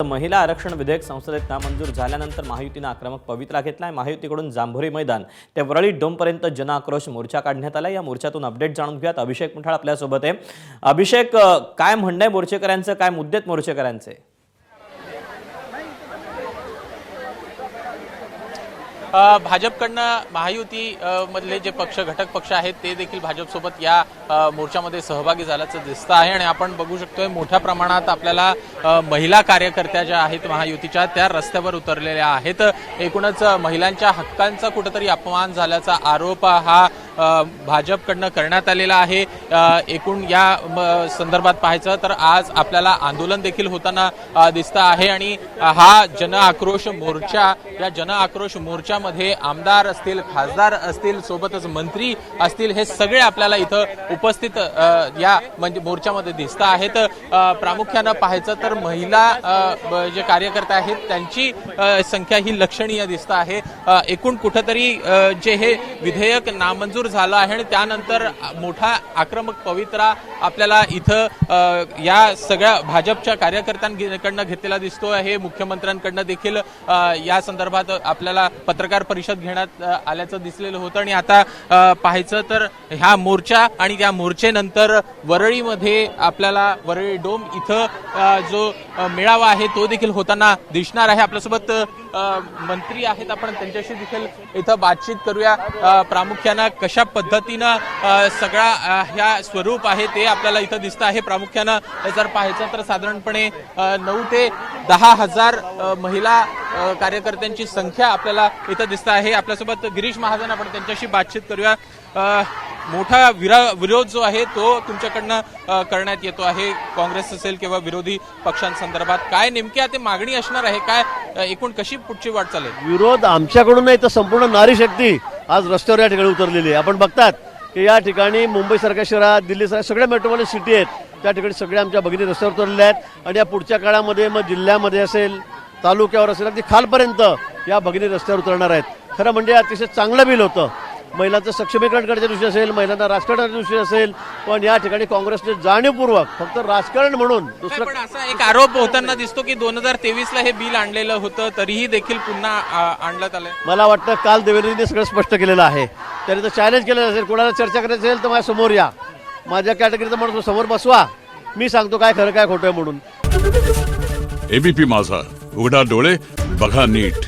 महिला आरक्षण विधेयक संसदेत नामंजूर झाल्यानंतर महायुतीने आक्रमक पवित्रा घेतलाय। महायुतीकडून जांभोरी मैदान ते वरळी डोमपर्यंत जनआक्रोश मोर्चा काढण्यात आला। या मोर्चातून अपडेट जाणून घेऊयात। अभिषेक मुठाळ आपल्यासोबत आहे। अभिषेक, काय म्हणणं आहे मोर्चेकऱ्यांचं, काय मुद्देत मोर्चेकऱ्यांचे? भाजपकडनं महायुती मधले जे पक्ष घटक पक्ष आहेत ते देखील भाजपसोबत या मोर्चामध्ये सहभागी झाल्याचं दिसतं आहे आणि आपण बघू शकतोय मोठ्या प्रमाणात आपल्याला महिला कार्यकर्त्या ज्या आहेत महायुतीच्या त्या रस्त्यावर उतरलेल्या आहेत। एकूणच महिलांच्या हक्कांचा कुठेतरी अपमान झाल्याचा आरोप हा भाजपकडनं करण्यात आलेला आहे। एकूण या संदर्भात पाहायचं तर आज आपल्याला आंदोलन देखील होताना दिसतं आहे आणि हा जन आक्रोश मोर्चा, या जन आक्रोश मोर्चामध्ये आमदार असतील, खासदार असतील, सोबतच मंत्री असतील, हे सगळे आपल्याला इथं उपस्थित या म्हणजे मोर्चामध्ये दिसत आहेत। प्रामुख्यानं पाहायचं तर महिला जे कार्यकर्ते आहेत त्यांची संख्या ही लक्षणीय दिसत आहे। एकूण कुठेतरी जे हे विधेयक नामंजूर झालं आहे आणि त्यानंतर मोठा आक्रमक पवित्रा आपल्याला इथं या सगळ्या भाजपच्या कार्यकर्त्यांकडनं घेतलेला दिसतो आहे। मुख्यमंत्र्यांकडनं देखील या संदर्भात आपल्याला पत्रकार परिषद घेण्यात आल्याचं दिसलेलं होतं आणि आता पाहायचं तर ह्या मोर्चा आणि त्या मोर्चेनंतर वरळीमध्ये आपल्याला वरळी डोम इथं जो मेळावा आहे तो देखील होताना दिसणार आहे। आपल्यासोबत मंत्री आहेत, आपण त्यांच्याशी देखील इथं बातचीत करूया। प्रामुख्यानं कशा पद्धतीनं सगळा ह्या स्वरूप आहे ते आपल्याला इथं दिसतं आहे। प्रामुख्यानं जर पाहायचं तर साधारणपणे 9 ते 10 हजार महिला कार्यकर्त्यांची संख्या आपल्याला इथं दिसत आहे। आपल्यासोबत गिरीश महाजन, आपण त्यांच्याशी बातचीत करूया। मोठा विरोध जो आहे तो तुमच्याकडनं करण्यात येतो आहे, काँग्रेस असेल किंवा विरोधी पक्षांसंदर्भात काय नेमकी आता मागणी असणार आहे, काय एकूण कशी पुढची वाट चालेल? विरोध आमच्याकडून नाही तर संपूर्ण नारी शक्ती आज रस्त्यावर या ठिकाणी उतरलेली आहे। आपण बघतात की या ठिकाणी मुंबईसारख्या शहरात, दिल्लीसारख्या सगळ्या मेट्रोपॉलिटन सिटी आहेत त्या ठिकाणी सगळ्या आमच्या भगिनी रस्त्यावर उतरलेल्या आहेत आणि या पुढच्या काळामध्ये मग जिल्ह्यामध्ये असेल, तालुक्यावर असेल, अगदी खालपर्यंत या भगिनी रस्त्यावर उतरणार आहेत। खरं म्हणजे अतिशय चांगलं बिल होतं। महिलांचं सक्षमीकरण करण्याच्या दृष्टी असेल, महिलांना राजकारणाच्या दृष्टी असेल, पण या ठिकाणी काँग्रेसने जाणीवपूर्वक फक्त राजकारण म्हणून दुसरं पण असा एक आरोप होताना दिसतो की 2023ला हे बिल आणलेलं होतं तरीही देखील पुन्हा आणण्यात आलंय। मला वाटतं काल देवेंद्रजींनी सगळं स्पष्ट केलेलं आहे। त्यांनी तर चॅलेंज केलेलं असेल, कोणाला चर्चा करायची असेल तर माझ्या समोर या, माझ्या कॅटेगरीचा माणूस समोर बसवा, मी सांगतो काय खरं काय खोटं म्हणून। एबीपी माझा, उघडा डोळे बघा नीट।